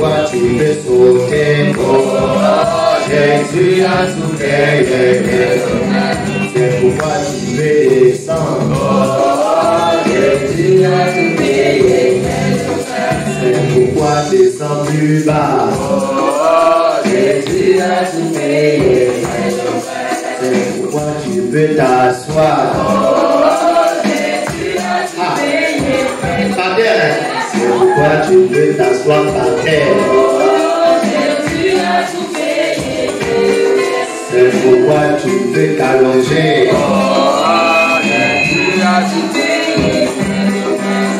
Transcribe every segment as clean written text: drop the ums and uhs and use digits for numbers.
pourquoi tu veux sauter. Oh, Jésus a tout payé. C'est pourquoi tu veux descendre. Oh, Jésus a tout payé. C'est pourquoi descends plus bas. Oh, Jésus a tout payé. C'est pourquoi tu veux t'asseoir. Oh, Jésus a tout payé. Par terre, c'est pourquoi tu veux t'asseoir par terre. Oh, Jésus a tout payé. C'est pourquoi tu veux t'allonger. Oh, Jésus a tout payé.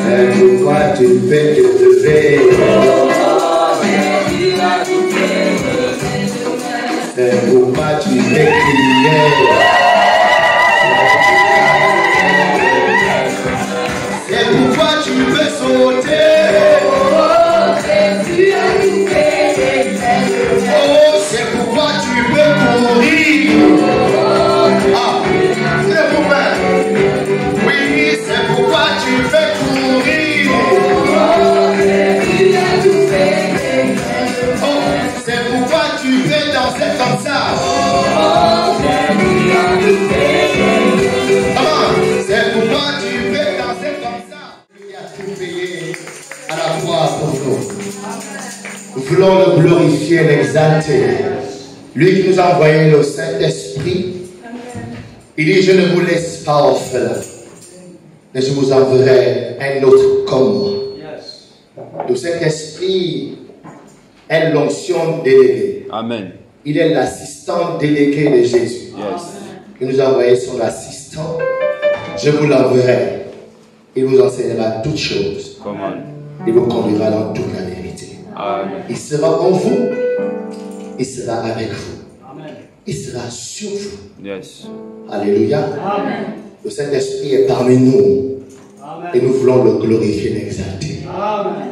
C'est pourquoi tu veux te lever. Oh, Jésus a tout payé. C'est pourquoi tu veux crier. C'est pourquoi tu veux sauter. Oh, Jésus a tout payé. Oh, c'est pourquoi tu veux courir. Ah, c'est pourquoi. Oui, c'est pourquoi tu veux courir. Oh, Jésus a tout payé. Oh, c'est pourquoi tu veux danser comme ça. Oh, Jésus a tout payé. Ah, c'est pourquoi tu veux danser comme ça. Lui a tout payé à la croix pour nous. Nous voulons le glorifier et l'exalter. Lui qui nous a envoyé le Saint-Esprit. Il dit, je ne vous laisse pas orphelin, mais je vous enverrai un autre comme moi. Le Saint-Esprit est l'onction déléguée. Amen. Il est l'assistant délégué de Jésus. Il nous a envoyé son assistant. Je vous l'enverrai. Il vous enseignera toutes choses. Il vous conduira dans toute la vérité. Amen. Il sera en vous. Il sera avec vous. Il sera sur vous. Alléluia. Amen. Le Saint-Esprit est parmi nous. Amen. Et nous voulons le glorifier et l'exalter.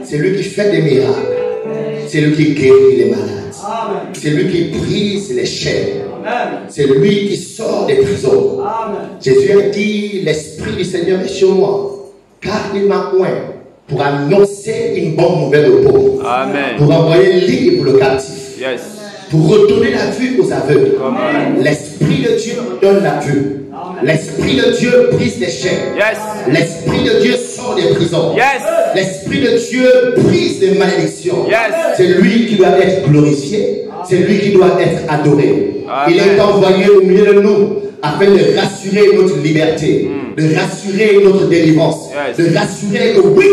C'est lui qui fait des miracles. C'est lui qui guérit les malades. C'est lui qui brise les chaînes. C'est lui qui sort des prisons. Amen. Jésus a dit, l'Esprit du Seigneur est sur moi, car il m'a oint pour annoncer une bonne nouvelle aux pauvres. Amen. Pour envoyer libre le captif. Pour redonner la vue aux aveugles. L'Esprit de Dieu donne la vue. L'Esprit de Dieu brise les chaînes. L'Esprit de Dieu sort des prisons. L'Esprit de Dieu brise les malédictions. C'est lui qui doit être glorifié. C'est lui qui doit être adoré. Amen. Il est envoyé au milieu de nous afin de rassurer notre liberté, de rassurer notre délivrance, de rassurer que oui,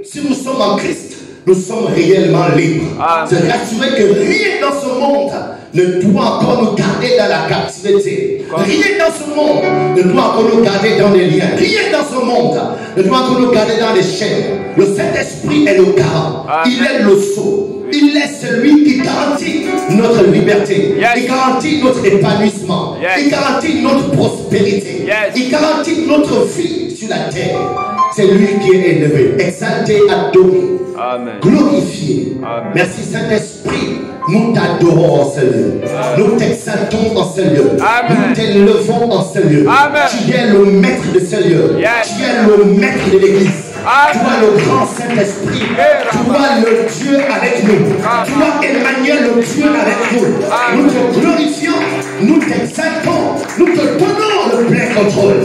si nous sommes en Christ, nous sommes réellement libres. De rassurer que rien dans ce monde ne doit encore nous garder dans la captivité. Rien dans ce monde ne doit encore nous garder dans les liens. Rien dans ce monde ne doit encore nous garder dans les chaînes. Le Saint-Esprit est le garant. Il est le sceau. Il est celui qui garantit notre liberté. Il garantit notre épanouissement. Il garantit notre prospérité. Il garantit notre vie sur la terre. C'est lui qui est élevé, exalté, adoré, glorifié. Amen. Merci Saint-Esprit. Nous t'adorons en ce lieu. Nous t'exaltons en ce lieu. Nous t'élevons en ce lieu. Tu es le maître de ce lieu. Tu es le maître de l'église. Toi le grand Saint-Esprit. Toi le Dieu avec nous. Toi Emmanuel le Dieu avec nous. Nous te glorifions. Nous t'exaltons. Nous te donnons le plein contrôle.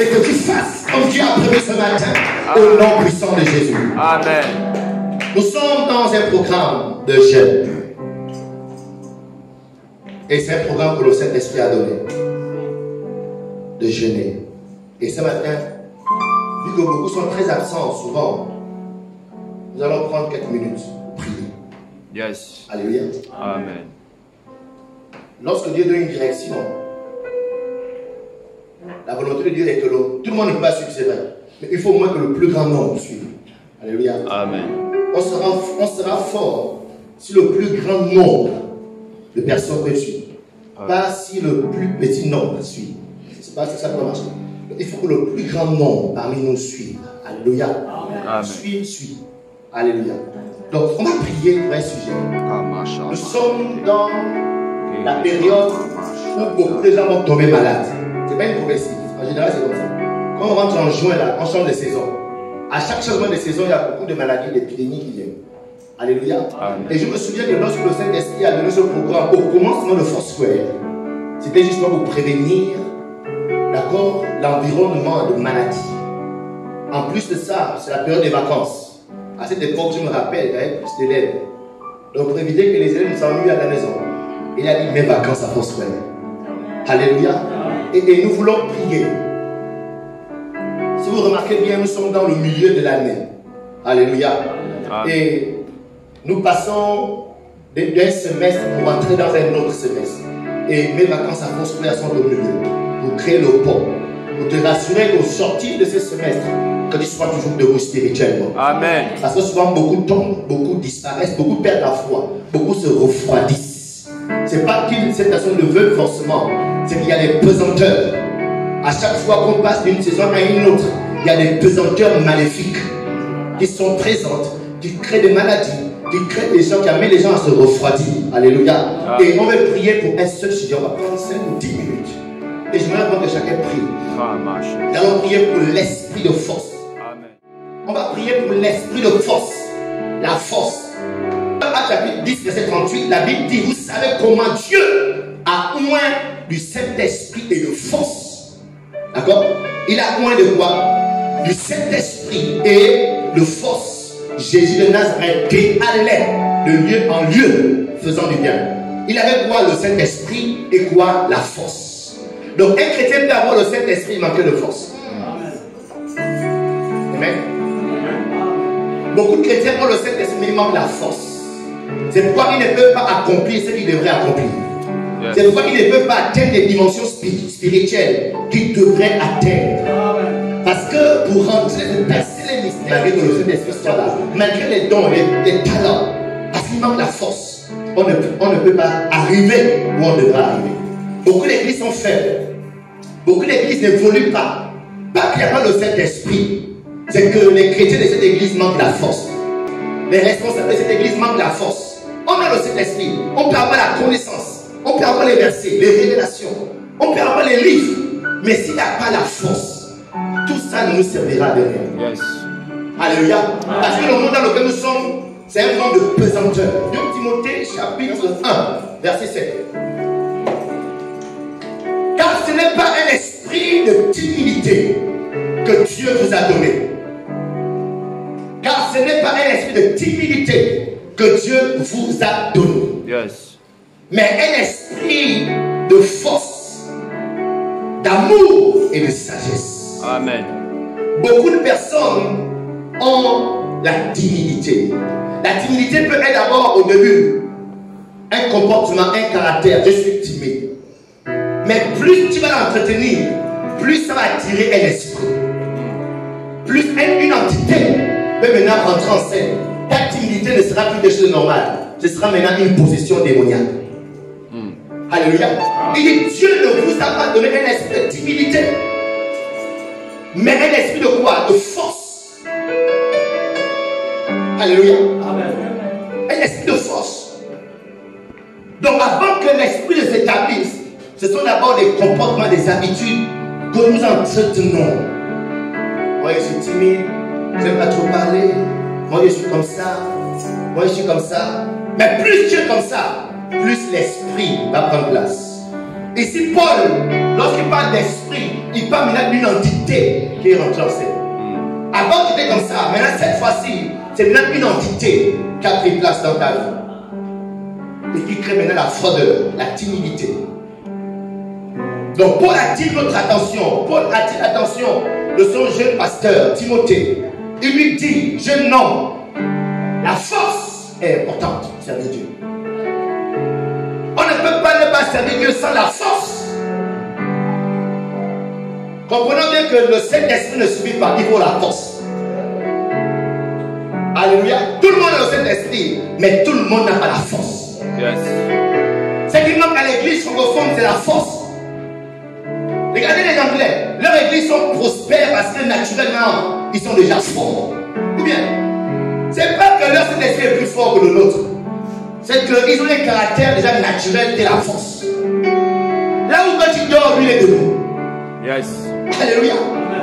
Et que tu fasses comme tu as prévu ce matin. Au nom puissant de Jésus. Amen. Nous sommes dans un programme de jeûne. Et c'est un programme que le Saint-Esprit a donné. De jeûner. Et ce matin, vu que beaucoup sont très absents souvent, nous allons prendre quelques minutes pour prier. Alléluia. Amen. Lorsque Dieu donne une direction, la volonté de Dieu est que tout le monde ne peut pas suivre, c'est vrai. Mais il faut au moins que le plus grand nombre suive. Alléluia. Amen. On sera fort si le plus grand nombre de personnes peuvent suivre. Pas si le plus petit nombre suit. C'est pas ça qui va marcher. Il faut que le plus grand nombre parmi nous suive. Alléluia. Amen. Suive. Alléluia. Donc, on va prier pour un sujet. Nous sommes dans la période où beaucoup de gens vont tomber malades. Ce n'est pas une progressive. En général, c'est comme ça. Quand on rentre en juin, là, on change de saison. À chaque changement de saison, il y a beaucoup de maladies, d'épidémies qui viennent. Alléluia. Amen. Et je me souviens que lorsque le Saint-Esprit a donné ce programme au commencement de Foursquare, c'était justement pour prévenir, d'accord, l'environnement de maladie. En plus de ça, c'est la période des vacances. À cette époque, je me rappelle, il y avait plus d'élèves. Donc, pour éviter que les élèves s'ennuient à la maison, il a dit mes vacances à Foursquare. Alléluia. Et nous voulons prier. Si vous remarquez bien, nous sommes dans le milieu de l'année. Alléluia. Amen. Et nous passons d'un semestre pour entrer dans un autre semestre. Et mes vacances à Foursquare sont au milieu. Pour créer le pont. Pour te rassurer qu'au sortir de ce semestre, que tu sois toujours debout spirituellement. Amen. Parce que souvent beaucoup tombent, beaucoup disparaissent, beaucoup perdent la foi, beaucoup se refroidissent. C'est pas qu'une cette personne le veut forcément, c'est qu'il y a des pesanteurs. À chaque fois qu'on passe d'une saison à une autre, il y a des pesanteurs maléfiques qui sont présentes, qui créent des maladies, qui créent des gens, qui amènent les gens à se refroidir. Alléluia. Amen. Et on va prier pour un seul sujet. On va prendre 5 ou 10 minutes. Et je voudrais que chacun prie. Nous allons prier pour l'esprit de force. Amen. On va prier pour l'esprit de force. La force. Actes chapitre 10, verset 38, la Bible dit, vous savez comment Dieu a oint du Saint-Esprit et de force. D'accord? Il a oint de quoi? Du Saint-Esprit et de force. Jésus de Nazareth qui allait de lieu en lieu faisant du bien. Il avait quoi? Le Saint-Esprit et quoi? La force. Donc un chrétien peut avoir le Saint-Esprit manqué de force. Amen. Beaucoup de chrétiens ont le Saint-Esprit, mais ils manquent la force. C'est pourquoi ils ne peuvent pas accomplir ce qu'ils devraient accomplir. C'est pourquoi ils ne peuvent pas atteindre des dimensions spirituelles qu'ils devraient atteindre. Parce que pour rentrer, percer les mystères, malgré que le Saint-Esprit soit là, malgré les dons, les talents, parce qu'il manque la force, on ne peut pas arriver où on devra arriver. Beaucoup d'églises sont faibles. Beaucoup d'églises n'évoluent pas. Pas qu'il n'y a pas le Saint-Esprit. C'est que les chrétiens de cette église manquent la force. Les responsables de cette église manquent la force. On a le Saint-Esprit. On peut avoir la connaissance. On peut avoir les versets, les révélations. On peut avoir les livres. Mais s'il n'y a pas la force, tout ça ne nous servira de rien. Yes. Alléluia. Parce que le monde dans lequel nous sommes, c'est un monde de pesanteur. 2 Timothée chapitre 1, verset 7. Car ce n'est pas un esprit de timidité que Dieu vous a donné. Car ce n'est pas un esprit de timidité que Dieu vous a donné. Yes. Mais un esprit de force, d'amour et de sagesse. Amen. Beaucoup de personnes ont la timidité. La timidité peut être d'abord au début un comportement, un caractère. Je suis timide. Mais plus tu vas l'entretenir, plus ça va attirer un esprit. Plus une entité peut maintenant rentrer en scène. Ta timidité ne sera plus quelque chose de normal. Ce sera maintenant une possession démoniaque. Alléluia. Il dit Dieu ne vous a pas donné un esprit de timidité, mais un esprit de quoi? De force. Alléluia. Un esprit de force. Donc avant que l'esprit ne s'établisse, ce sont d'abord des comportements, des habitudes que nous entretenons. Moi je suis timide, je n'aime pas trop parler. Moi je suis comme ça. Moi je suis comme ça. Mais plus tu es comme ça, plus l'esprit va prendre place. Ici Paul, lorsqu'il parle d'esprit, il parle maintenant d'une entité qui est rentrée en scène. Avant tu étais comme ça, maintenant cette fois-ci, c'est maintenant une entité qui a pris place dans ta vie. Et qui crée maintenant la froideur, la timidité. Donc Paul attire notre attention. Paul attire l'attention de son jeune pasteur, Timothée. Il lui dit, jeune homme, la force est importante, servir Dieu. On ne peut pas ne pas servir Dieu sans la force. Comprenons bien que le Saint-Esprit ne suffit pas, il faut la force. Alléluia. Tout le monde a le Saint-Esprit, mais tout le monde n'a pas la force. Yes. Ce qui manque à l'église francophone, c'est la force. Regardez les Anglais, leurs églises sont prospères parce que naturellement, ils sont déjà forts. Ou bien, c'est pas que leur Saint-Esprit est plus fort que le nôtre. C'est qu'ils ont un caractère déjà naturel de la force. Là où toi tu dors, lui il est debout. Yes. Alléluia.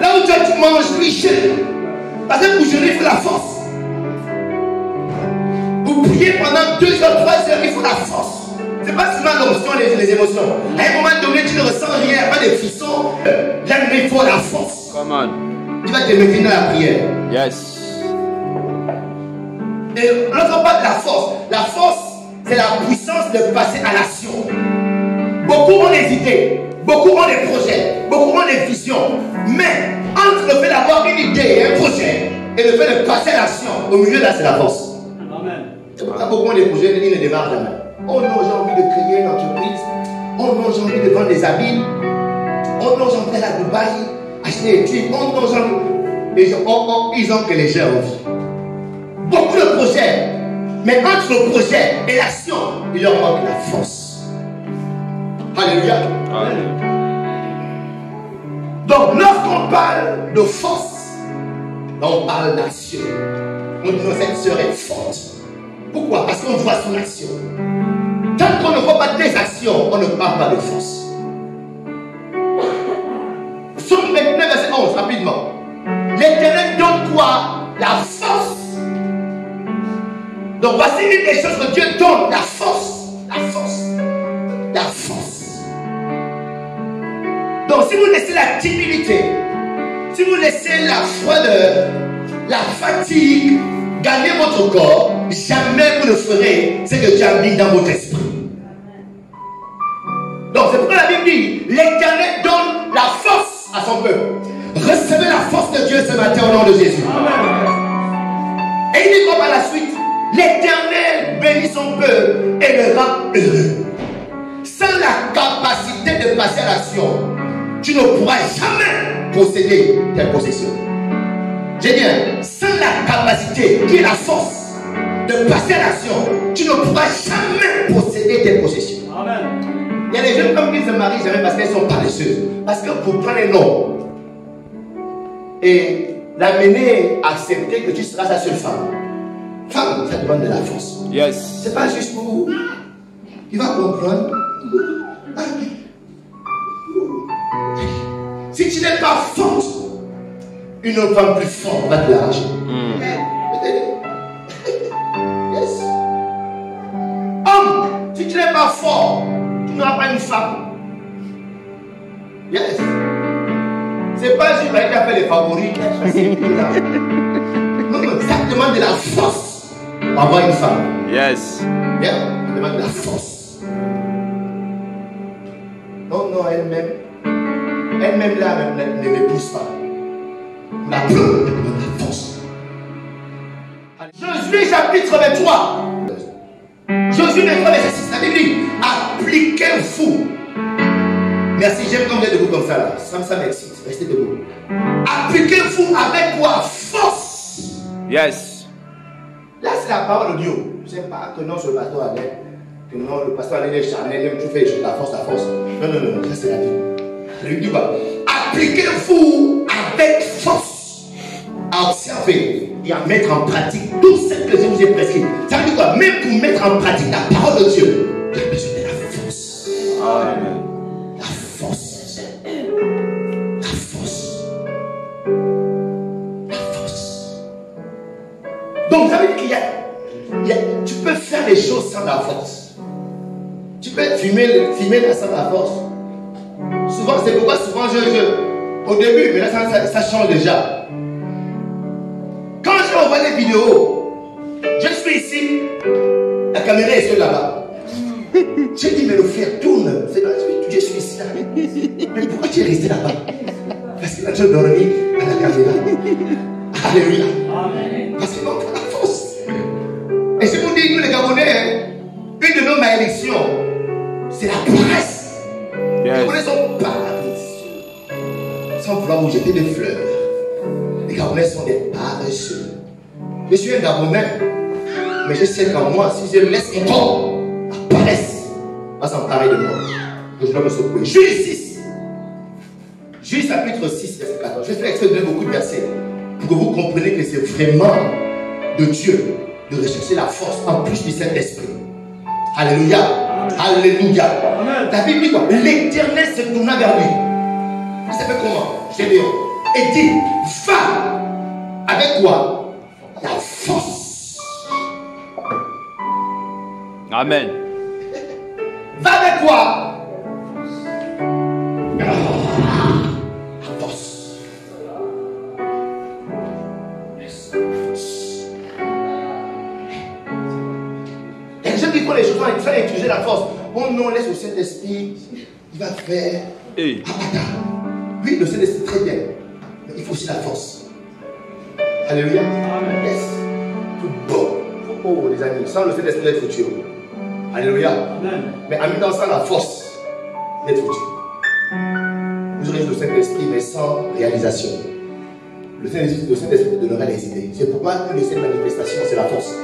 Là où toi tu manges, lui il chute. Parce que pour jeûner, il faut la force. prier pendant 2 heures, 3 heures, il faut la force. C'est pas seulement l'onction, les émotions. À un moment donné, tu ne ressens rien, pas de frissons. Là, il faut la force. Come on. Tu vas te mettre dans la prière. Yes. Et l'autre part de la force, c'est la puissance de passer à l'action. Beaucoup ont des idées, beaucoup ont des projets, beaucoup ont des visions. Mais entre le fait d'avoir une idée et un projet et le fait de passer à l'action, au milieu là, c'est la force. Amen. C'est pour ça que beaucoup ont des projets, ils ne démarrent jamais. Oh non, j'ai envie de créer une entreprise. Oh non, j'ai envie de vendre des habits. Oh non, j'ai envie d'aller à Dubaï, acheter des trucs. Oh non, j'ai envie. Ils ont que les gens envie. Beaucoup de projets. Mais entre le projet et l'action, il leur manque la force. Alléluia. Alléluia. Donc, lorsqu'on parle de force, on parle d'action. On dit que cette sœur est forte. Pourquoi? Parce qu'on voit son action. Tant qu'on ne voit pas tes actions, on ne parle pas de force. Psaume 29, verset 11, rapidement. L'Éternel donne quoi? La force. Donc voici une des choses que Dieu donne, la force. La force. La force. Donc si vous laissez la timidité, si vous laissez la froideur, la fatigue gagner votre corps, jamais vous ne ferez ce que Dieu a mis dans votre esprit. Donc c'est pourquoi la Bible dit, l'Éternel donne la force à son peuple. Recevez la force de Dieu ce matin au nom de Jésus. Amen. Et il dit quoi par la suite? L'Éternel bénit son peuple et le rend heureux. Sans la capacité de passer à l'action, tu ne pourras jamais posséder tes possessions. J'ai dit, sans la capacité, qui est la force de passer à l'action, tu ne pourras jamais posséder tes possessions. Amen. Il y a des jeunes femmes qui ne se marient jamais parce qu'elles sont paresseuses. Parce que vous prenez l'homme et l'amener à accepter que tu seras sa seule femme. Femme, ça demande de la force. Yes. C'est pas juste pour. Il va comprendre. Si tu n'es pas forte, une autre femme plus forte va te l'arracher. Yes. Homme, si tu n'es pas fort, tu n'auras pas une femme. Yes. C'est pas juste qu'il a fait les favoris. Non, ça demande de la force pour avoir une femme. Yes. Yeah, ça demande de la force. Non, elle-même. Elle-même là, ne m'épouse pas. La preuve demande de la force. Josué chapitre 23. Josué 23, verset 6. La Bible dit, appliquez-vous. Merci, j'aime quand vous êtes debout comme ça là. Ça m'excite. Restez debout. Appliquez-vous avec quoi? Force. Yes. Là, c'est la parole de Dieu. Je ne sais pas que non, ce pasteur allait. Que non, le pasteur allait les charnel, tu fais les choses, la force. Non, ça c'est la Bible. La Bible dit quoi? Appliquez-vous avec force à observer et à mettre en pratique tout ce que je vous ai prescrit. Ça veut dire quoi? Même pour mettre en pratique la parole de Dieu, il y a besoin de la force. Amen. La force. La force. La force. Donc, ça veut dire qu'il y a, tu peux faire des choses sans la force. Tu peux filmer sans la force. Souvent, c'est pourquoi souvent au début, mais là ça change déjà. Quand je envoie des vidéos, je suis ici, la caméra est sur là-bas. J'ai dit, mais le frère tourne. C'est pas, je suis ici là. Mais pourquoi tu es resté là-bas? Parce que là, je dormis à la caméra. Alléluia. Parce qu'il manque la force. Et je vous dis, nous les Gabonais, une de nos malédictions, c'est la paresse. Les Gabonais sont paresseux. Sans vouloir vous jeter des fleurs. Les Gabonais sont des paresseux. Je suis un Gabonais. Mais je sais qu'en moi, si je laisse mon corps, la paresse va s'emparer de moi. Que je dois me secouer. Juge 6. Juge chapitre 6, verset 14. Je vais faire exprès de beaucoup de versets. Pour que vous compreniez que c'est vraiment de Dieu de rechercher la force en plus du Saint-Esprit. Alléluia. Alléluia. Amen. La Bible dit quoi? L'Éternel se tourna vers lui. Vous savez comment? Gédéon. Et dit, va avec quoi? La force. Amen. Va avec quoi? La force. Il y a des gens qui font les choses, il faut utiliser la force. Oh non, laisse le Saint-Esprit, il va faire. Hey. Oui, le Saint-Esprit, très bien. Mais il faut aussi la force. Alléluia. Amen. Yes. Bon. Oh, les amis, sans le Saint-Esprit, d'être foutu. Alléluia. Amen. Mais en même temps, sans la force, d'être foutu. Vous aurez le Saint-Esprit, mais sans réalisation. Le Saint-Esprit te donnera les idées. C'est pourquoi une de ces manifestations, c'est la force.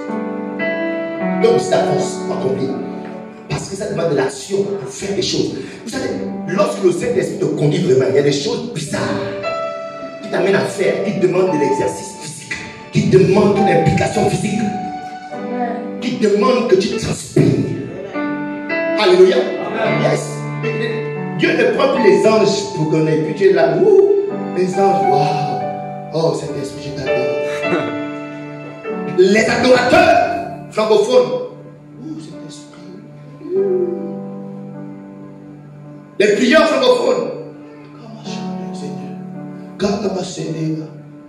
Donc, c'est la force accomplie. Parce que ça demande de l'action pour faire des choses. Vous savez, lorsque le Saint-Esprit te conduit vraiment, il y a des choses bizarres qui t'amènent à faire, qui demandent de l'exercice physique, qui demandent une implication physique, qui demandent que tu transpires. Alléluia. Yes. Dieu ne prend plus les anges pour qu'on ait. Puis tu es là, les anges, waouh. Oh, Saint-Esprit, je t'adore. Les adorateurs francophones. Les prières francophones.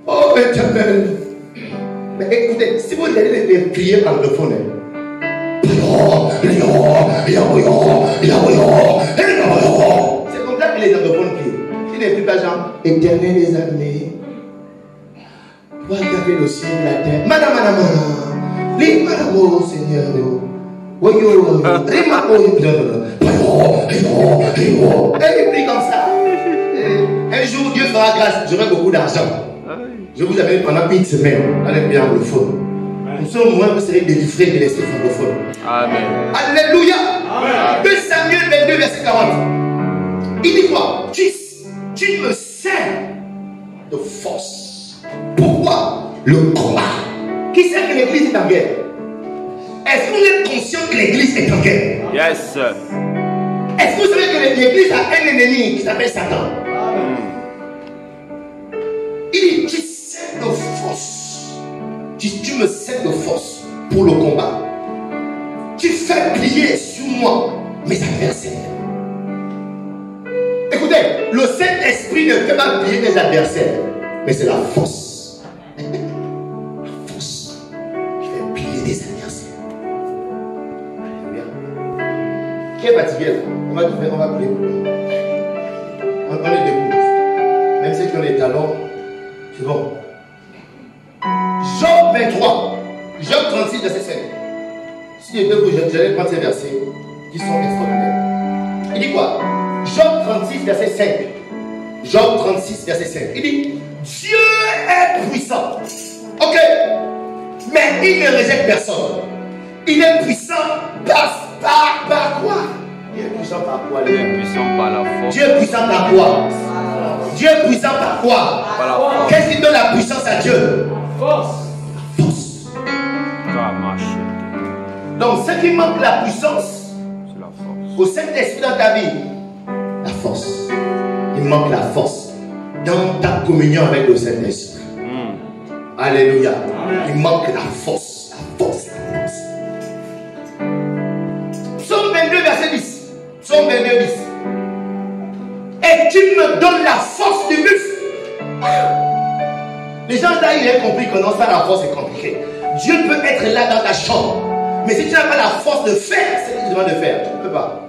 Oh, éternel. Mais écoutez, si vous allez les prières anglophones, c'est comme ça que les anglophones prient. Ils ne prient pas genre éternel des armées. Toi qui as fait le ciel et la terre. Madame, les madame, Seigneur. Et il prie comme ça. Un jour, Dieu fera grâce. J'aurai beaucoup d'argent. Je vous amène pendant une semaine dans les pays anglophones. Pour ce moment, vous serez délivrés de l'esprit francophone. Amen. Alléluia. Amen. 2 Samuel 22, verset 40. Il dit quoi? Tu me sers de force. Pourquoi? Le combat. Qui sait que l'église est en guerre? Est-ce que vous êtes conscient que l'église est en guerre? Yes. Est-ce que vous savez que l'église a un ennemi qui s'appelle Satan? Il dit, tu sers de force. Tu me sers de force pour le combat. Tu fais plier sur moi mes adversaires. Écoutez, le Saint-Esprit ne fait pas plier mes adversaires, mais c'est la force. La force qui fait plier des adversaires. Alléluia. Qui est fatigué là? On va prier. On est debout. Même ceux qui ont les talons, c'est bon. Job 23, Job 36, verset 5. Si j'étais vous, j'allais prendre ces versets qui sont extraordinaires. Il dit quoi? Job 36, verset 5. Job 36, verset 5. Il dit, Dieu est puissant. Ok. Mais il ne rejette personne. Il est puissant par quoi? Dieu est puissant par quoi? Dieu est puissant par la force. Dieu est puissant par quoi? Dieu est puissant par quoi? Par la force. Qu'est-ce qui donne la puissance à Dieu? Force. Force. Donc, ce qui manque la puissance, c'est la force. Au Saint-Esprit dans ta vie, la force. Il manque la force dans ta communion avec le Saint-Esprit. Alléluia. Il manque la force. La force, la force. Psaume 22, verset 10. Psaume 22, 10. Et tu me donnes la force du buffle. Les gens là, ils ont compris que non, ça la force est compliqué. Dieu peut être là dans ta chambre. Mais si tu n'as pas la force de faire ce qu'il te demande de faire, tu ne peux pas.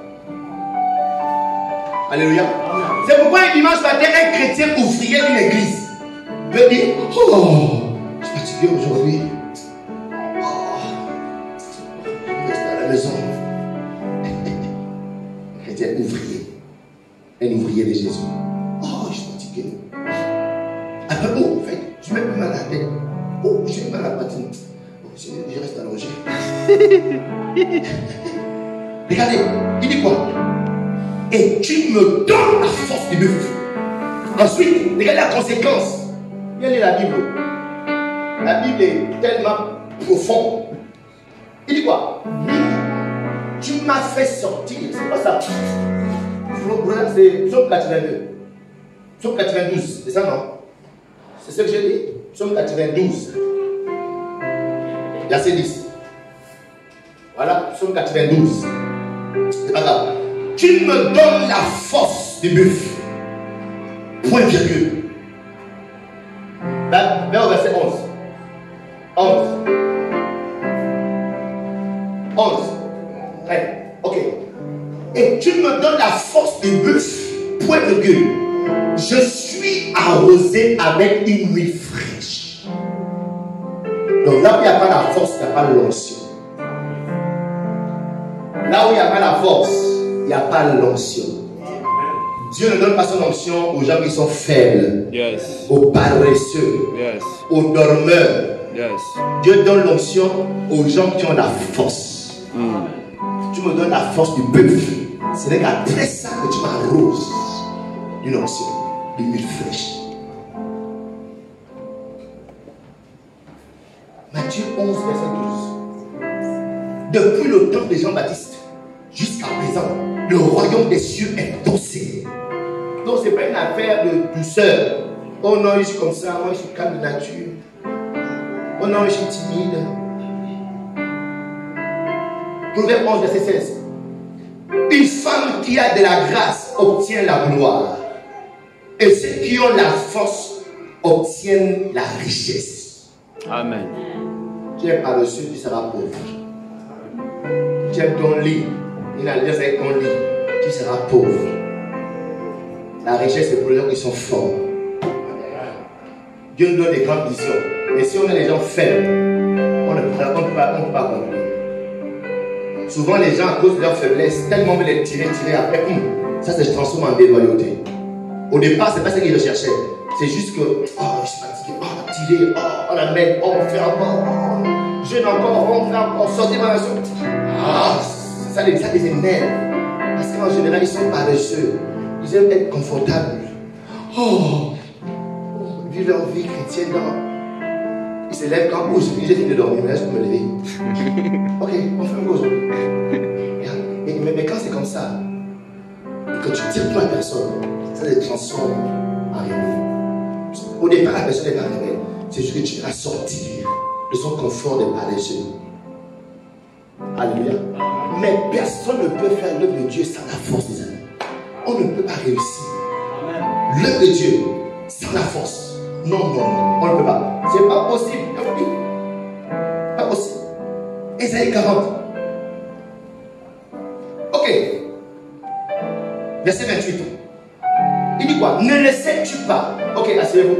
Alléluia. C'est pourquoi un dimanche matin, un chrétien ouvrier d'une église peut dire, oh, je suis fatigué aujourd'hui. Oh, je reste à la maison. Un chrétien ouvrier. Un ouvrier de Jésus. Oh, je suis fatigué. Après, oh, en fait, je mets plus mal à la tête. Oh, j'ai mal à la patine. Oh, je reste allongé. Regardez, il dit quoi? Et tu me donnes la force du buffle. Ensuite, regardez la conséquence. Viens lire la Bible. La Bible est tellement profonde. Il dit quoi? Tu m'as fait sortir. C'est quoi ça? C'est Psaume 82. Psaume 92. C'est ça, non? C'est ce que j'ai dit. Psaume 92. Verset 10. Voilà, psaume 92. C'est pas grave. Tu me donnes la force du buffle. Point virgule. Vers au verset 11. 11. Ouais, ok. Et tu me donnes la force du buffle. Point virgule. Je suis arrosé avec une nuit fraîche. Donc là où il n'y a pas la force, il n'y a pas l'onction. Là où il n'y a pas la force, il n'y a pas l'onction. Dieu ne donne pas son onction aux gens qui sont faibles, yes, aux paresseux, yes, aux dormeurs. Yes. Dieu donne l'onction aux gens qui ont la force. Tu me donnes la force du buffle. Ce n'est qu'après ça que tu m'arroses d'une onction, d'une huile fraîche. Matthieu 11, verset 12. Depuis le temps de Jean-Baptiste jusqu'à présent, le royaume des cieux est tossé. Donc ce n'est pas une affaire de douceur. Oh non, je suis comme ça, moi je suis calme de nature. Oh non, je suis timide. Proverbe 11, verset 16. Une femme qui a de la grâce obtient la gloire. Et ceux qui ont la force obtiennent la richesse. Amen. Tu es paresseux, tu seras pauvre. Tu aimes ton lit, une alliance avec ton lit, tu seras pauvre. La richesse, c'est pour les gens qui sont forts. Dieu nous donne des grandes visions. Mais si on a les gens faibles, on ne peut pas conclure. Souvent, les gens, à cause de leur faiblesse, tellement veulent les tirer après, ça se transforme en déloyauté. Au départ, ce n'est pas ce qu'ils recherchaient. C'est juste que, oh, je suis fatigué, oh, tiré, oh, on amène, oh, on fait encore, oh, jeûne encore, on fait encore, sortir ma nation. Ah, ça les énerve. Parce qu'en général, ils sont paresseux. Ils aiment être confortables. Oh, vivre leur vie chrétienne. Ils se lèvent quand j'ai fini de dormir, mais là je peux me lever. Ok, on fait une pause. Mais quand c'est comme ça, et que tu tires toi la personne, ça se transforme en rebelle. Au départ, la personne n'est pas rebelle. C'est juste que tu vas sortir de son confort de paresseux. Alléluia. Mais personne ne peut faire l'œuvre de Dieu sans la force des amis. On ne peut pas réussir l'œuvre de Dieu sans la force. Non, on ne peut pas. C'est pas possible. Pas possible. Ésaïe 40. Ok. Verset 28. Il dit quoi? Ne le sais-tu pas? Ok, asseyez-vous.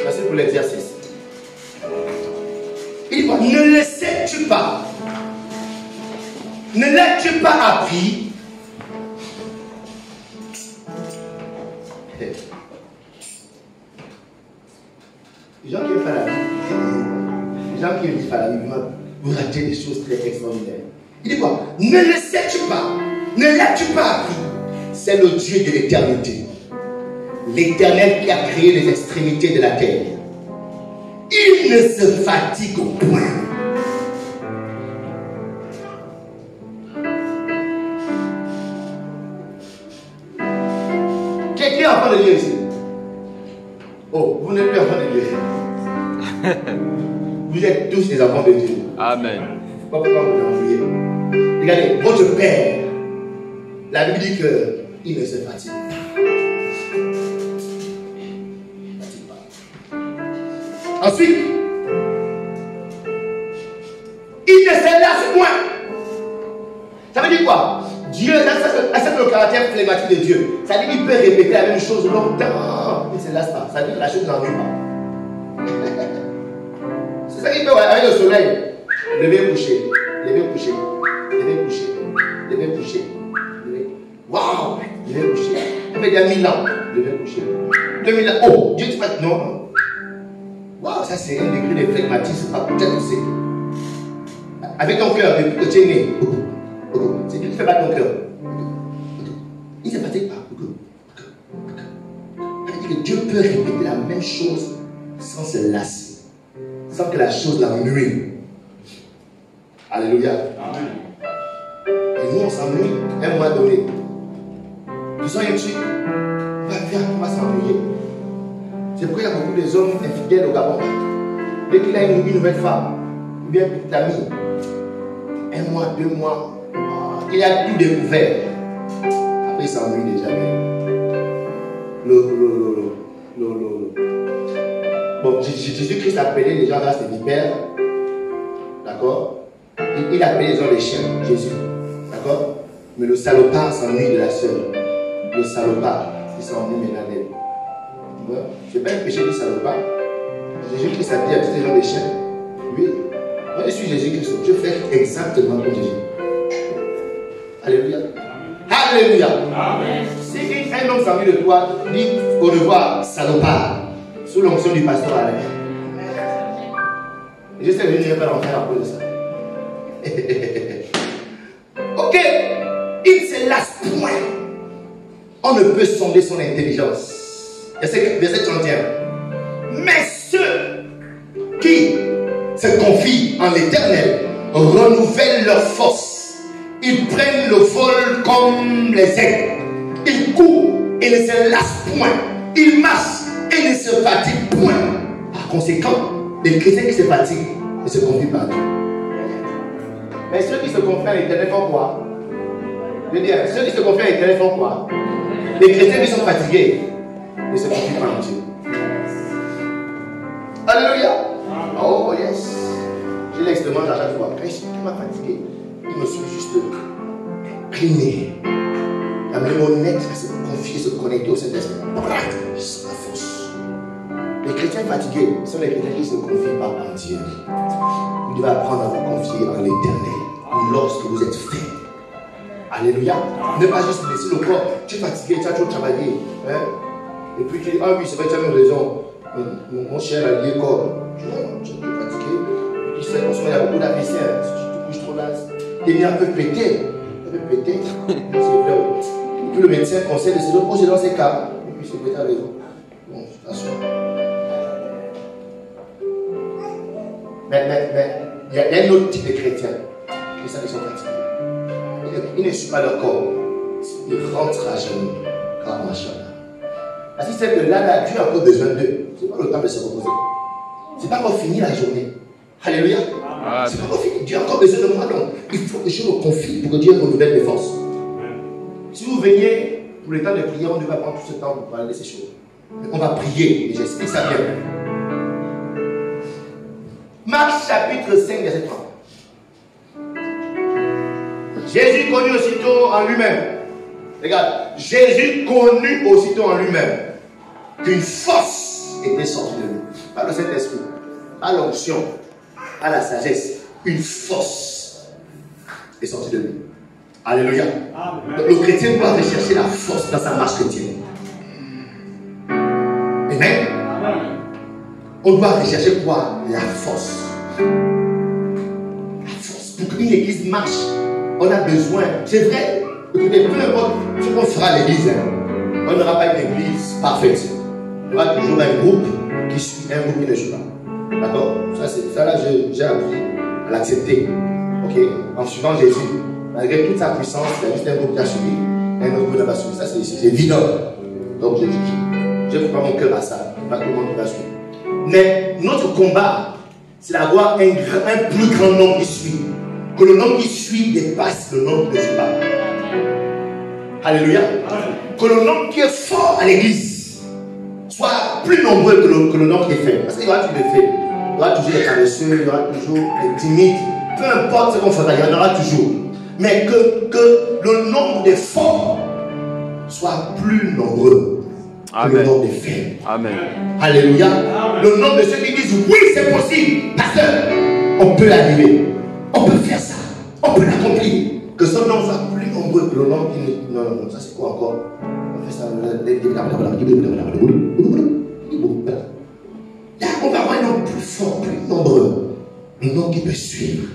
Merci pour l'exercice. Il dit quoi? Ne le sais-tu pas? Ne l'as-tu pas appris? Les gens qui aiment faire la Bible, les gens qui aiment faire la Bible, vous ratez des choses très extraordinaires. Il dit quoi? Ne le sais-tu pas? Ne l'as-tu pas appris? C'est le Dieu de l'éternité. L'Éternel qui a créé les extrémités de la terre. Il ne se fatigue au point. Qui est enfant de Dieu ici? Oh, vous n'êtes plus enfant de Dieu. Vous êtes tous les enfants de Dieu. Amen. Pourquoi vous envoyez? Regardez, votre Père, la Bible dit qu'il ne se fatigue pas. Ensuite, il ne se lasse point. Ça veut dire quoi? Dieu, c'est le caractère flegmatique de Dieu. Ça veut dire qu'il peut répéter la même chose longtemps. Il ne se lasse pas. Ça veut dire que la chose n'ennuie pas. C'est ça qu'il peut avec le soleil. Lever, coucher. Lever, coucher. Lever, coucher. Lever, coucher. Waouh! Lever, coucher. Ça fait déjà 1000 ans. Lever, coucher. 2000 ans. Oh, Dieu ne dit pas non. Waouh, ça c'est un degré de flegmatisme. Peut-être que c'est. Avec ton cœur, depuis que tu es né. C'est Dieu qui fait battre ton cœur. Il ne se fatigue pas. Ça veut dire que Dieu peut répéter la même chose sans se lasser, sans que la chose l'ennuie. Alléluia. Amen. Et nous on s'ennuie à un moment donné. Disons un truc, on va s'ennuyer. C'est pourquoi il y a beaucoup de hommes infidèles au Gabon. Dès qu'il a une nouvelle femme, ou bien une petite amie, 1 mois, 2 mois, il a tout découvert. Après, il s'ennuie déjà. Bon, Jésus-Christ appelait les gens race des vipères. D'accord? Il appelait les gens les chiens, Jésus. D'accord? Mais le salopard s'ennuie de la sœur. Le salopard, il s'ennuie maintenant d'elle. Ce n'est pas un péché du salopard. Jésus-Christ a dit à tous les gens des chiens. Oui. Moi, je suis Jésus-Christ. Je fais exactement comme Jésus. Alléluia. Alléluia. Amen. Si un homme s'ennuie de toi, dit au revoir, salopard, sous l'onction du pasteur Alain. Je sais que je ne vais pas rentrer à cause de ça. Ok. Il ne se lasse point. On ne peut sonder son intelligence. Verset 31. Mais ceux qui se confient en l'Éternel renouvellent leur force. Ils prennent le vol comme les aigles. Ils courent et ne se lassent point. Ils marchent et ne se fatiguent point. Par conséquent, les chrétiens qui se fatiguent ne se confient pas à Dieu. Mais ceux qui se confient à l'Éternel font quoi? Je veux dire, ceux qui se confient à l'Éternel font quoi? Les chrétiens qui sont fatigués ne se confient pas en Dieu. Alléluia. Oh yes. Je l'expérimente à chaque fois. Quand il m'a fatigué, il me suis juste incliné. La même honnête à se confier, se connecter au Saint-Esprit. Je sens la force. Les chrétiens fatigués sont les chrétiens qui ne se confient pas en Dieu. Vous devez apprendre à vous confier en l'Éternel lorsque vous êtes faible. Alléluia. Ne pas juste laisser le corps. Tu es fatigué, tu as trop travaillé. Hein? Et puis tu dis, ah oui, c'est vrai, tu as même raison. Mon cher allié corps. Tu es fatigué. Tu sais, on se met à beaucoup d'AVC. Si tu te couches trop là, tes nerfs peuvent péter. Ça peut péter. Puis le médecin conseille de se reposer dans ces cas. Et puis c'est vrai, tu as raison. Bon, attention. Mais il y a un autre type de chrétiens. Et ça, ils sont fatigués. Ils ne suivent pas leur corps. Ils rentrent à genoux. Car machin. Parce que c'est que là, Dieu a encore besoin d'eux. Ce n'est pas le temps de se reposer. Ce n'est pas encore fini la journée. Alléluia. C'est pas encore fini. Dieu a encore besoin de moi. Donc, il faut que je me confie pour que Dieu renouvelle mes forces. Si vous veniez pour le temps de prière, on ne va pas prendre tout ce temps pour parler de ces choses. Mais on va prier. Et j'explique ça bien. Marc chapitre 5, verset 3. Jésus connu aussitôt en lui-même. Regarde, Jésus connu aussitôt en lui-même qu'une force était sortie de lui. Par le Saint-Esprit, à l'onction, à la sagesse, une force est sortie de lui. Alléluia. Donc, le chrétien doit rechercher la force dans sa marche chrétienne. Amen. On doit rechercher quoi? La force. La force. Pour qu'une église marche, on a besoin. C'est vrai. Écoutez, peu importe ce qu'on fera à l'église, on n'aura pas une église parfaite. Il y aura toujours un groupe qui suit, un groupe qui ne suit pas. D'accord? Ça là, j'ai appris à l'accepter. Ok? En suivant Jésus. Malgré toute sa puissance, il y a juste un groupe qui a suivi, un autre groupe qui n'a pas suivi. Ça, c'est évident. Donc, je ne fais pas mon cœur à ça. Pas tout le monde va suivre. Mais notre combat, c'est d'avoir un plus grand nombre qui suit. Que le nombre qui suit dépasse le nombre qui ne suit pas. Alléluia. Que le nombre qui est fort à l'église soit plus nombreux que le nombre qui est faible. Parce qu'il y aura toujours des faibles. Il y aura toujours des paresseux, il y aura toujours des timides. Peu importe ce qu'on fera, il y en aura toujours. Mais que le nombre des forts soit plus nombreux que le nombre des faibles. Amen. Alléluia. Amen. Le nombre de ceux qui disent oui, c'est possible. Pasteur, on peut l'arriver. On peut faire ça. On peut l'accomplir. Que ce nombre soit plus nombreux que le nombre qui ne. Non, ça c'est quoi encore? On fait ça. Là, on va avoir un nombre plus fort, plus nombreux. Le nombre qui peut suivre.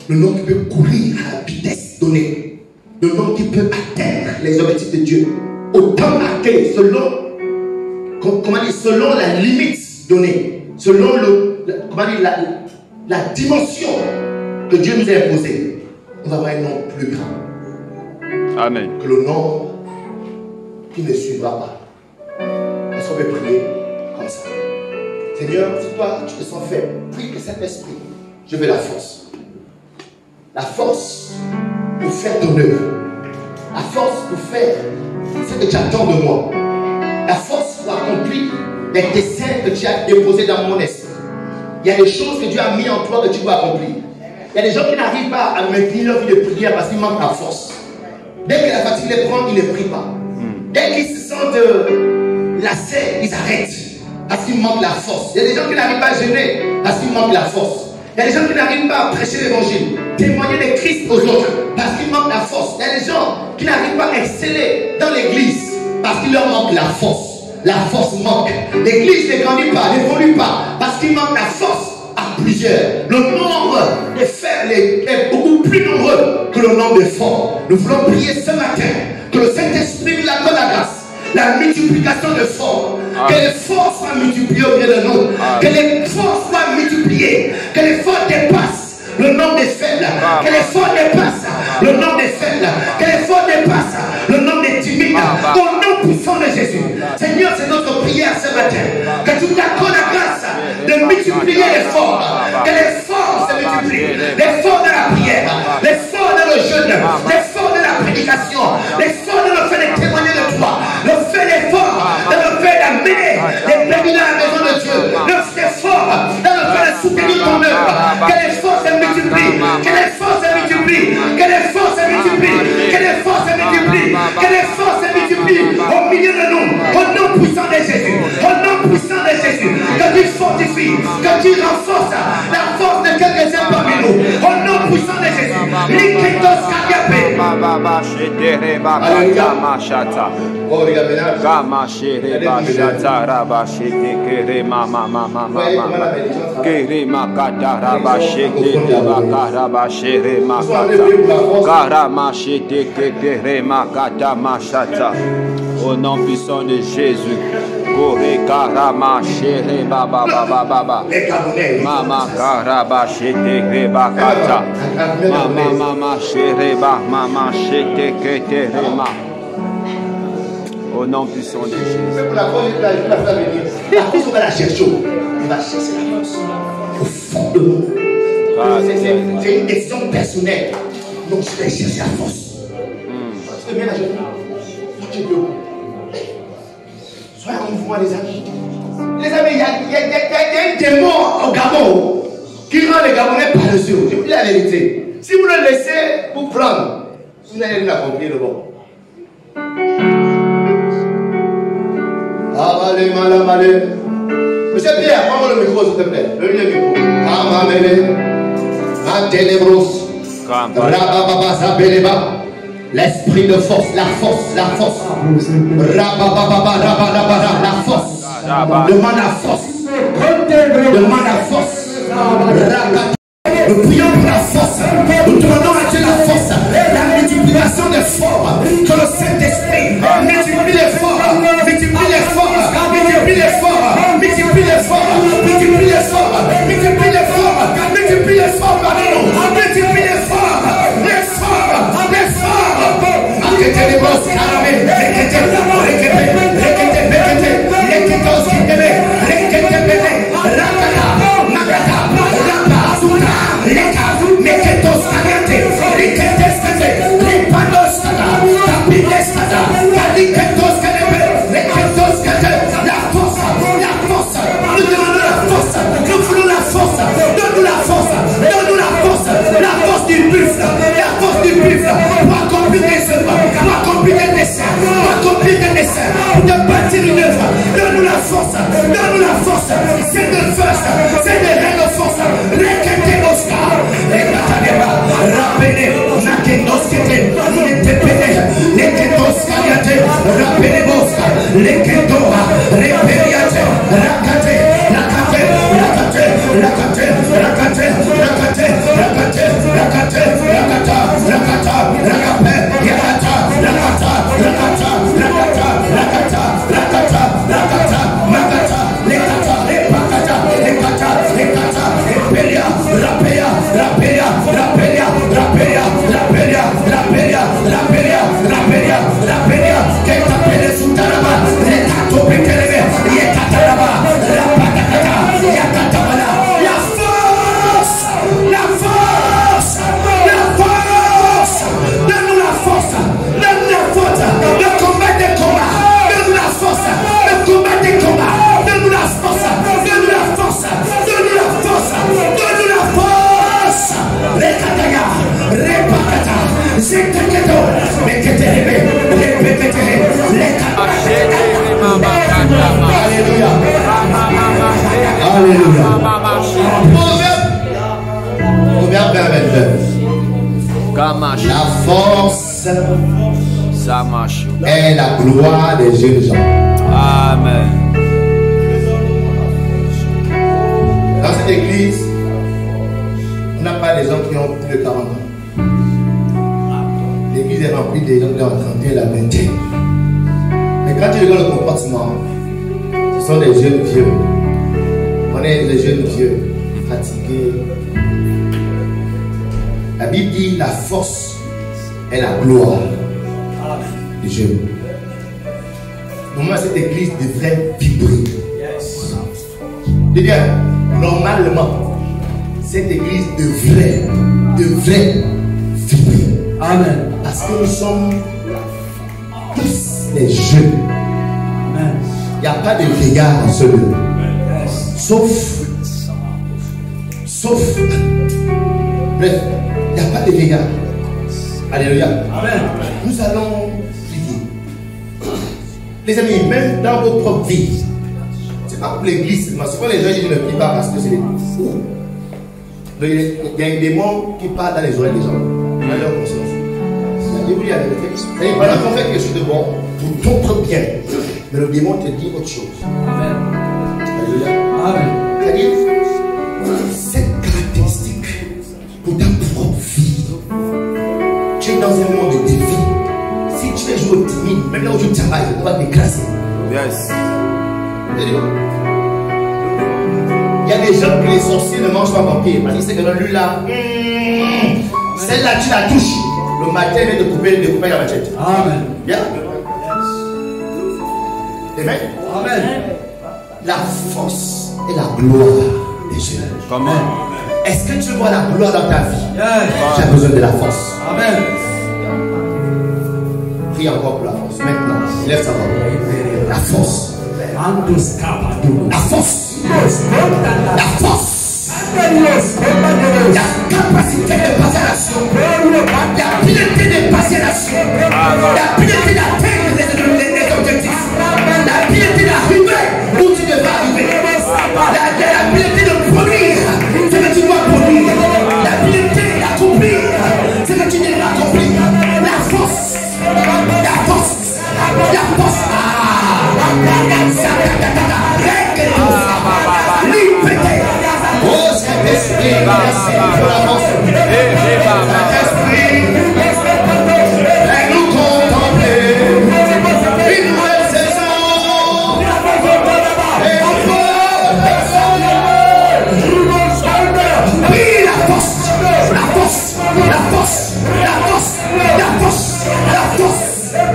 Le nom qui peut courir à la vitesse donnée. Le nom qui peut atteindre les objectifs de Dieu. Au temps marqué, selon la limite donnée. Selon la dimension que Dieu nous a imposée. On va avoir un nom plus grand. Amen. Que le nom qui ne suivra pas. Est-ce qu'on peut prier comme ça? Seigneur, si toi tu te sens faible, prie que cet esprit, je veux la force. la force pour faire ton œuvre, la force pour faire ce que tu attends de moi, la force pour accomplir les desseins que tu as déposés dans mon esprit. Il y a des choses que Dieu a mis en toi que tu dois accomplir. Il y a des gens qui n'arrivent pas à maintenir leur vie de prière parce qu'ils manquent la force. Dès que la fatigue les prend, ils ne prient pas. Dès qu'ils se sentent lassés, ils arrêtent parce qu'ils manquent la force. Il y a des gens qui n'arrivent pas à jeûner parce qu'ils manquent la force. Il y a des gens qui n'arrivent pas à prêcher l'évangile, témoigner de Christ aux autres parce qu'ils manquent la force. Il y a des gens qui n'arrivent pas à exceller dans l'église parce qu'il leur manque la force. La force manque. L'église ne grandit pas, n'évolue pas parce qu'il manque la force à plusieurs. Le nombre des faibles est beaucoup plus nombreux que le nombre des forts. Nous voulons prier ce matin que le Saint-Esprit nous accorde la grâce. La multiplication de forces. Que les forces soient multipliées au milieu de nous. Que les forces soient multipliées. Que les forces dépassent le nombre des faibles. Que les forces dépassent le nombre des faibles. Que les forces dépassent le nombre des timides. Au nom puissant de Jésus. Seigneur, c'est notre prière ce matin. Que tu nous accordes la grâce de multiplier les forces. Que les forces se multiplient. Les forces de la prière. Les forces de le jeûne. Les forces de la prédication. Les forces de le fait de témoigner de toi. Le fait d'effort. De le fait d'amener les bénis dans la maison de Dieu. Le fait fort. De le fait de soutenir ton œuvre. Que les forces se multiplient. Que les forces se multiplient. Que les forces se multiplient. Que les forces se multiplient. Que les forces se multiplient au milieu de nous. Au nom puissant de Jésus. Au nom puissant de Jésus. Que tu fortifies. Que tu renforces la force de quelques-uns parmi nous. Au nom puissant de Jésus. L'Ikétos Kadiapé. Oh, regarde maintenant. Au nom puissant de Jésus. Coré karama chere baba baba baba. Mama karaba chete rebakata. Mama chere ba mama chete kete rema. Au nom puissant de Jésus. La force, on va la chercher. On va chercher la force. Au fond de nous. C'est une décision personnelle. Donc je vais chercher la force. Tu peux bien la chercher. Tu es debout. Soyez en mouvement, les amis. Les amis, il y a un démon au Gabon qui rend les Gabonais paresseux. Je vous dis la vérité. Si vous le laissez vous prendre, vous n'allez pas accomplir le bon. Monsieur Pierre, prends-moi le micro, s'il te plaît. Le micro. L'esprit de force, la force, la force. La force. Demande la force. Demande la force. Nous prions pour la force. Nous demandons à Dieu la force. La multiplication des forces. Que le Saint-Esprit multiplie les forces. Multiplie les forces. Multiplie les forces. Multiplie les forces. Multiplie les forces. Multiplie les forces. Multiplie les forces parmi nous. Multiplie les forces. Les forces. Les forces. Arrêtez les bosses. De bâtir une œuvre, donne-nous la force, donne-nous la force, c'est de force, c'est de règle force, requête Oscar, les Kataneba, rappelez, Nakendoskete, les Tepede, les Kendoskariate, rappelez Oscar, les Kendora, Reperiate, Rakate, Rakate, Rakate, Rakate, Rakate, Rakate, Rakate, Rakate, Rakata, Rakata, Rakape, Yakata, Rakata, Rakata, Rakata, Rakata, Rakata, Rakata, Makata, Lekata, Lepakata, Lekata, Lekata, Epelia, Rapea, Rapea, Rapea, Rapea, Rapea, Rapea, Rapea, Rapea, Rapea, Keta Pele Sutaraba, Alléluia. Proverbe 22. La force est la gloire des jeunes gens. Amen. Dans cette église, on n'a pas des gens qui ont plus de 40 ans. L'église est remplie des gens qui ont 31 la vingtaine. Mais quand tu regardes le comportement, ce sont des jeunes vieux. On est des jeunes vieux, fatigués. La Bible dit la force est la gloire des jeunes. Normalement, cette église devrait vibrer. C'est-à-dire, normalement, cette église devrait vibrer. Amen. Parce que nous sommes tous des jeunes. Amen. Il n'y a pas de regard en ce lieu. Sauf. Bref, il n'y a pas de regard. Alléluia. Amen. Nous allons prier. Les amis, même dans votre propre vie, c'est pas pour l'église, c'est pas les gens qui ne prient pas parce que c'est des fous. Il y a un démon qui parle dans les oreilles des gens. Dans leur conscience. Pendant qu'on fait quelque chose de bon, pour ton propre bien, mais le démon te dit autre chose. Amen. Alléluia. Amen. C'est-à-dire, cette caractéristique pour ta propre vie, tu es dans un monde de défi. Si tu es joué timide, même là où tu travailles, on va t'écraser. Yes. Il y a des gens que les sorciers ne mangent pas vampire. Parce que c'est que dans lui là, celle-là tu la touches. Le matin, il vient de couper la machette. Amen. Bien. Amen. Amen. La force et la gloire des jeunes. Comment? Est-ce que tu vois la gloire dans ta vie? Tu as besoin de la force. Amen. Prie encore pour la force. Maintenant, lève sa main. La force. La force. La force. La capacité de passer à l'action, la piété de passer à l'action, la piété d'atteindre les objectifs, la piété d'arriver où tu devras arriver, la piété de produire ce que tu dois produire, la piété d'accomplir ce que tu devras accomplir, la force, la force, la force. Fais-nous contempler une nouvelle saison. Oui, la force, la force, la force, la force, la force, la force,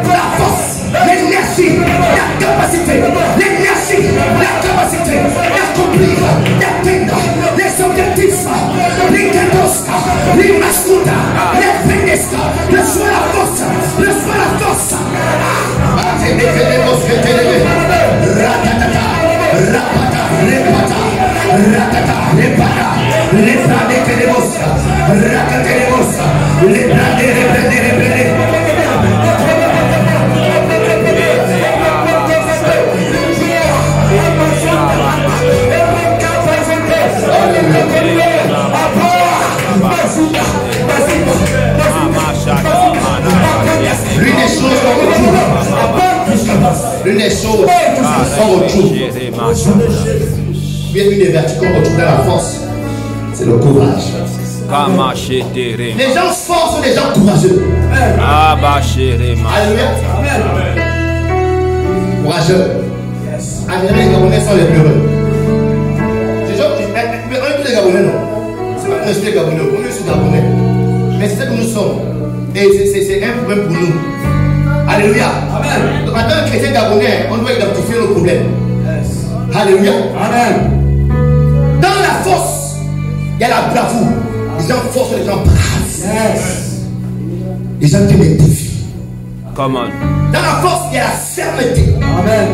la force, l'énergie, la capacité, l'énergie, la capacité d'accomplir, d'atteindre les objectifs, les Kedoska, les Maskuta, les Veneska, le soin la force, le soin la force. Ratata, rapata, repata, ratata, repata, les brades que les mosca, ratata les mosca, les brades, L'une des choses qu'on retrouve, bien une des vertus qu'on retrouve dans la force, c'est le courage. Les gens forts sont des gens courageux. Alléluia. Courageux. Alléluia, les Gabonais sont les plus heureux. Les gens, mais on est tous les Gabonais, non? C'est pas qu'on est tous les Gabonais, on est tous les Gabonais. Mais c'est ce que nous sommes. Et c'est un problème pour nous. Alléluia. Amen. Donc, en tant que chrétien gabonais, on doit identifier nos problèmes. Yes. Alléluia. Amen. Dans la force, il y a la bravoure. Les gens forts sont les gens braves. Yes. Les gens qui les défient. Come on. Dans la force, il y a la fermeté. Amen.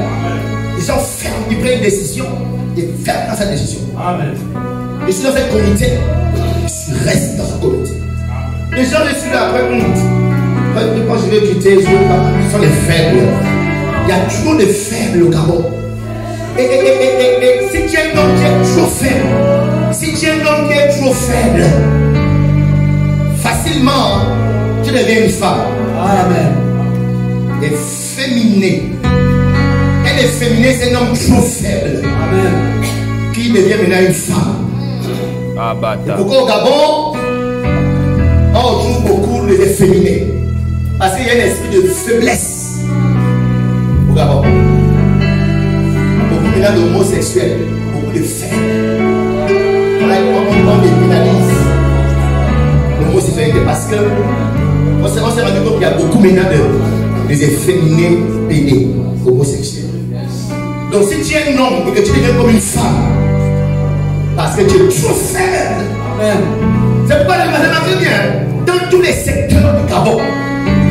Les gens ferment, ils prennent une décision et ferment dans sa décision. Amen. Je suis dans un comité, je reste dans ce comité. Les gens ne sont là après honte. Quand je vais quitter, ce sont les faibles. Il y a toujours des faibles au Gabon. Et si tu es un homme qui est trop faible, si tu es un homme qui est trop faible, facilement, tu deviens une femme. Amen. Efféminée. Elle est féminine, c'est un homme trop faible. Amen. Qui devient maintenant une femme. Pourquoi au Gabon, on trouve beaucoup de féminins? Parce qu'il y a un esprit de faiblesse au Gabon. Beaucoup maintenant d'homosexuels, beaucoup de faibles. Voilà comment on dépénalise l'homosexualité parce que on s'est rendu compte qu'il y a beaucoup maintenant des efféminés pédés homosexuels. Donc si tu es un homme et que tu deviens comme une femme, parce que tu es trop faible, c'est pourquoi les mathématiques bien, dans tous les secteurs du Gabon,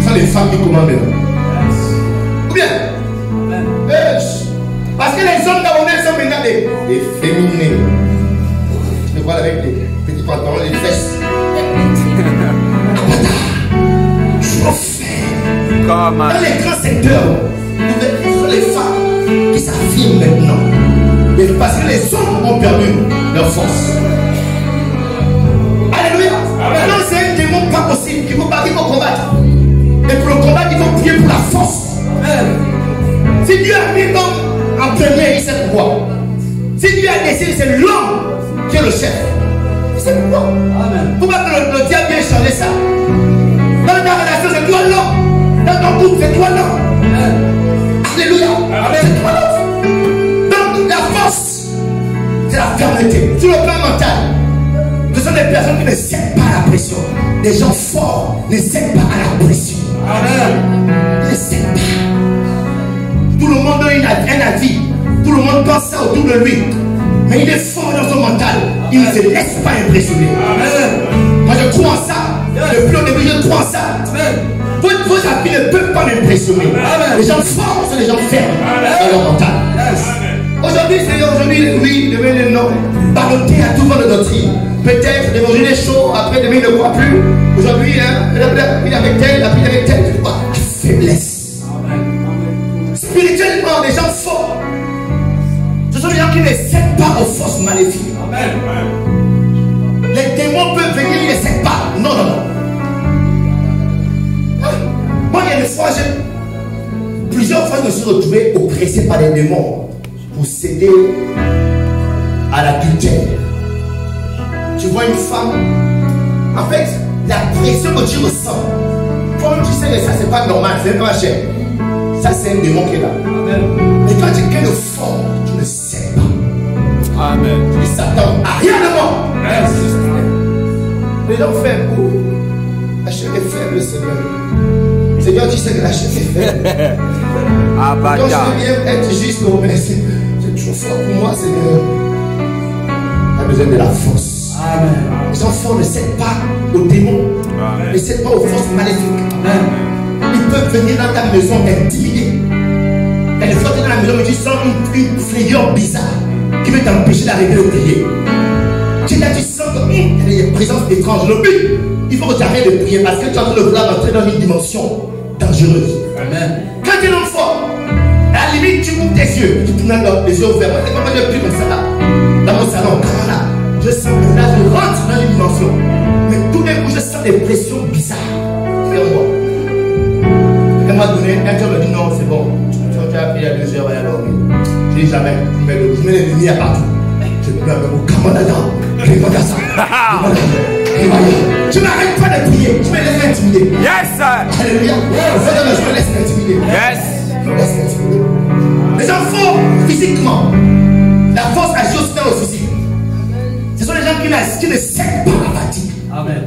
ce sont les femmes qui commandent. Ou bien, parce que les hommes gabonais sont maintenant des féminés. Tu les vois avec des petits pantalons, des fesses. Trop faible. Dans les grands secteurs, ce sont les femmes qui s'affirment maintenant. Mais parce que les hommes ont perdu leur force. Alléluia. Non, c'est un démon pas possible qu'il faut combattre. Et pour le combattre, il faut prier pour la force. Si Dieu a mis l'homme en premier, il sait pourquoi. Si Dieu a décidé, c'est l'homme qui est le chef. Il sait pourquoi. Pourquoi le diable vient changer ça? Dans ta relation, c'est toi l'homme. Dans ton couple, c'est toi l'homme. Alléluia. C'est toi l'homme. Donc la force, c'est la fermeté. Sur le plan mental, ce sont des personnes qui ne cèdent pas à la pression. Des gens forts ne cèdent pas à la pression. Ils ne cèdent pas. Tout le monde a un avis. Tout le monde pense ça autour de lui. Mais il est fort dans son mental. Il ne se laisse pas impressionner. Moi je crois en ça. Depuis le début je crois en ça. Vos amis ne peuvent pas m'impressionner. Les gens forts sont des gens fermes dans leur mental. Aujourd'hui, oui, demain le non. Balloté à tout vent de doctrine. Peut-être demain il est chaud, après demain il ne croit plus. Aujourd'hui, il est avec tel, après il est avec tel. Faiblesse. Spirituellement, des gens forts, ce sont des gens qui ne cèdent pas aux forces maléfiques. Les démons peuvent venir, ils ne cèdent pas. Non. Moi, il y a des fois, plusieurs fois, je me suis retrouvé oppressé par des démons pour céder à l'adultère. Tu vois une femme, en fait, la pression que tu ressens, comme tu sais que ça, c'est pas normal, c'est pas cher. Ça, c'est un démon qui est là. Mais quand tu es quelqu'un de fort, tu ne sais pas. Amen. Tu ne s'attends à rien de moi. Les gens faibles, la chair est faible, Seigneur. Seigneur, tu sais que la chair est faible. Quand je viens être juste au merci, c'est trop fort pour moi, Seigneur. Tu as besoin de la force. Amen. Les gens forts ne cèdent pas aux démons, ne cèdent pas aux forces maléfiques. Amen. Ils peuvent venir dans ta maison t'intimider. Et des fois, tu es dans la maison, mais tu sens une frayeur bizarre qui veut t'empêcher d'arrêter de prier. Tu sens qu'il y a une présence étrange. Le but, il faut que tu arrêtes de prier parce que tu es en train de vouloir entrer dans une dimension dangereuse. Amen. Quand tu es un homme fort, à la limite, tu ouvres tes yeux, tu tournes les yeux ouverts. Moi, c'est comme je prie comme ça là, dans mon salon, comme là. Je sens que là, je rentre dans une dimension. Mais tout d'un coup, je sens des pressions bizarres. Regarde-moi. Elle m'a donné, un jour me dit non, c'est bon. Tu as appris à 2 heures, va y dormir. Je dis jamais, je mets les lumières partout. Je me dis, comment là-dedans? Je vais pas ça. Tu m'arrêtes pas de prier, tu me laisses m'intimider. Yes, sir. Alléluia. Je me laisse m'intimider. Yes. Je me laisse m'intimider. Les gens forts physiquement, la force agit aussi dans le physique. Ce sont les gens qui ne cèdent pas la fatigue. Amen.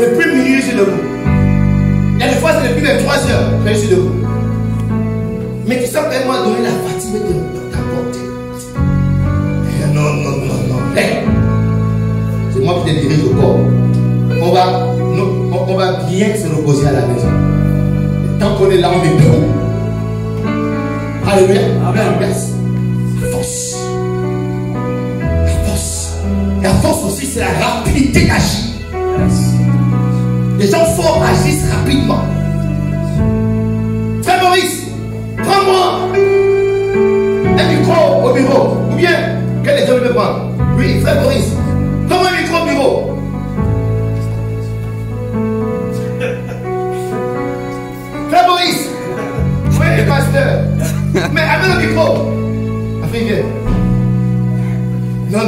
Depuis minuit, je suis debout. Il y a des fois, c'est depuis les 3 heures que je suis debout. Mais tu sens qu'elle m'a donné la fatigue de t'apporter. Non. Hey. C'est moi qui te dirige au corps. On va bien se reposer à la maison. Tant qu'on est là, on est debout. Alléluia. Amen. La force. La force aussi, c'est la rapidité d'agir. Les gens forts agissent rapidement. Frère Maurice, prends-moi un micro micro au bureau. Ou bien, quel exemple je peux prendre? Oui, frère Boris. Prends-moi un micro au bureau. Frère Boris. Oui, pasteur. Mais amène le micro. Après, il vient. Non.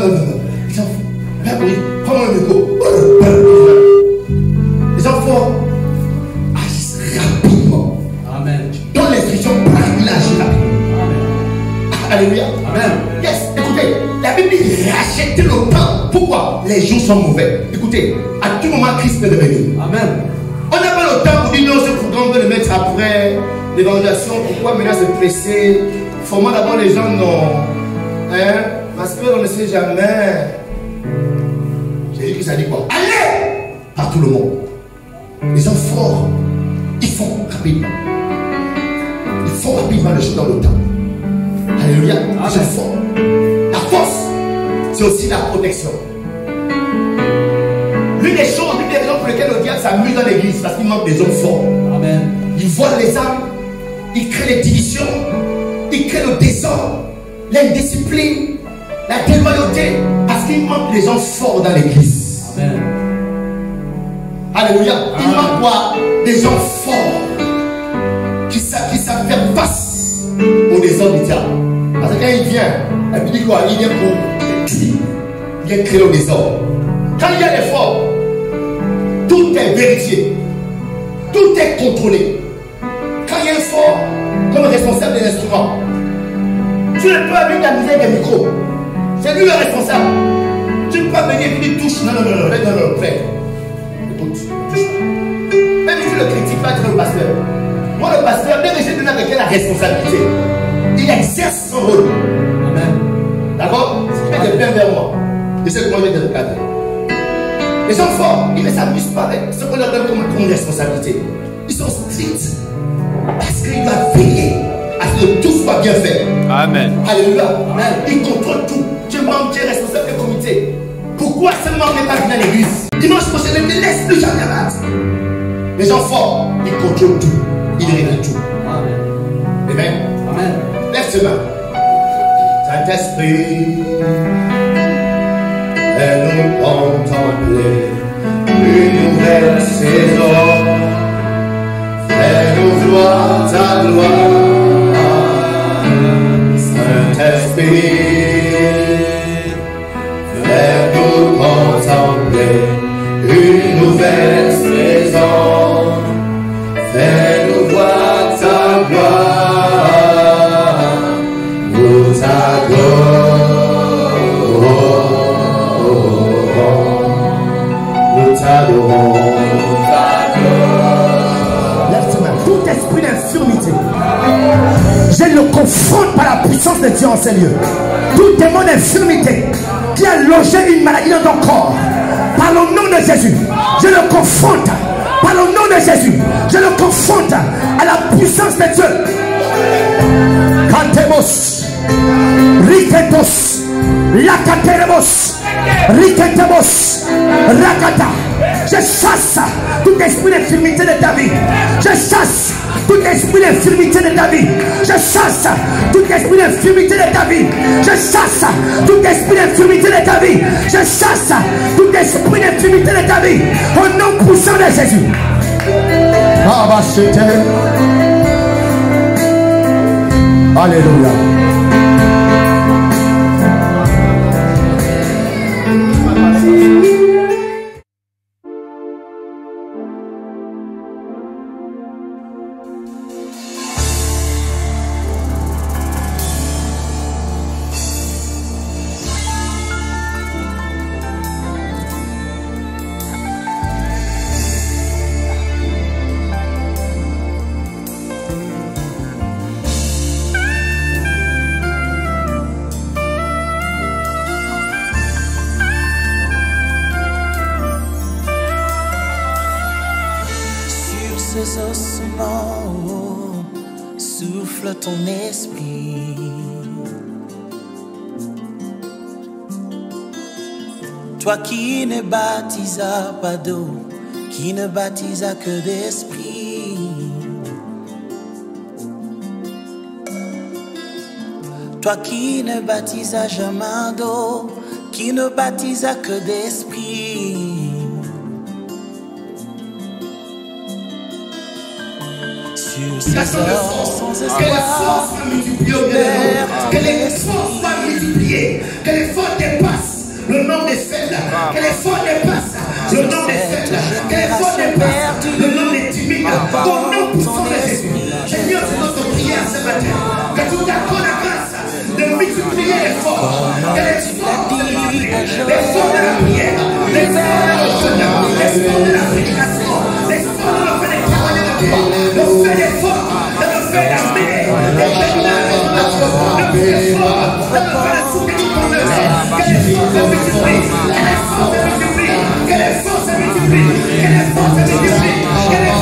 Frère Boris, prends-moi le micro. Les enfants agissent rapidement. Amen. Dans l'instruction, il agit rapidement. Amen. Alléluia. Amen. Yes, écoutez, la Bible dit rachetez le temps. Pourquoi? Les jours sont mauvais. Écoutez, à tout moment, Christ peut revenir. Amen. On n'a pas le temps pour dire non, ce programme veut le mettre après l'évangélisation. Pourquoi maintenant se presser? Formant d'abord les gens, non. Hein? Parce qu'on ne sait jamais. Jésus Christ a dit quoi? Allez par tout le monde. Les gens forts, ils font rapidement. Ils font rapidement les choses dans le temps. Alléluia. Les gens forts. La force, c'est aussi la protection. L'une des raisons pour lesquelles le diable s'amuse dans l'église, parce qu'il manque des hommes forts. Amen. Il vole les âmes, il crée les divisions, il crée le désordre, l'indiscipline, la déloyauté, parce qu'il manque des gens forts dans l'église. Amen. Alléluia. Il manque quoi? Des gens forts qui savent faire face au désordre du diable. Parce que quand il vient, la Bible dit quoi? Il vient pour tuer, il vient créer le désordre. Quand il y a les forts, tout est vérifié, tout est contrôlé. Quand il y a un fort comme responsable des instruments, tu ne peux pas venir t'amuser des micros. C'est lui le responsable. Tu ne peux pas venir et puis touche. Non, frère. Écoute, touche pas. Même si tu le critiques pas, tu es le pasteur. Moi, le pasteur, même si je donne avec la responsabilité, il exerce son rôle. Amen. D'accord? Si tu es bien vers moi, je sais comment je vais te recadrer. Les gens forts, ils ne s'amusent pas avec ce qu'on leur donne comme responsabilité. Ils sont stricts parce qu'ils doivent veiller à ce que tout soit bien fait. Amen. Alléluia. Amen. Ils contrôlent tout. Tu es membre, tu es responsable du comité. Pourquoi ce membre n'est pas venu à l'église? Dimanche prochain, ne te laisse plus jamais abattre. Les gens forts, ils contrôlent tout. Ils règlent tout. Amen. Amen. Amen. Lève tes mains. Saint-Esprit, fais-nous contempler une nouvelle saison. Fais-nous voir ta gloire. Saint-Esprit, fais-nous contempler une nouvelle saison. Fais-nous voir ta gloire. Nous t'adorons. Tout esprit d'infirmité, je le confronte par la puissance de Dieu en ces lieux. Tout démon d'infirmité qui a logé une maladie dans ton corps, par le nom de Jésus, je le confronte. Par le nom de Jésus, je le confronte à la puissance de Dieu. Cantemos, Riketos, Lakateremos, Riketemos, Rakata. Je chasse tout esprit d'infirmité de ta vie. Je chasse tout esprit d'infirmité de ta vie. Je chasse tout esprit d'infirmité de ta vie. Je chasse tout esprit d'infirmité de ta vie. Je chasse tout esprit d'infirmité de ta vie. Au nom puissant de Jésus. Alléluia. Souffle ton esprit. Toi qui ne baptisas pas d'eau, qui ne baptisas que d'esprit. Toi qui ne baptisas jamais d'eau, qui ne baptisas que d'esprit. Sur ces heures sans espoir, que les forces soient multipliées au Père, que les forces soient multipliées, que les forces dépassent le nom des faibles, que les forces dépassent le nom des faibles, que les forces dépassent le nom des timides, au nom puissant de Jésus. Seigneur, c'est notre prière ce matin, que tu t'accordes la grâce de multiplier les forces, que les forces de la prière, les forces de la prière, les forces de la jeûne, les forces de la prédication, les forces de le fait des témoignages de Dieu, le fait des forces, le fait d'amener, le fait de la révélation, le fait des forces, le fait de soutenir ton œuvre, que les forces se multiplient, que les forces se multiplient, que les forces se multiplient, que les forces se multiplient, que les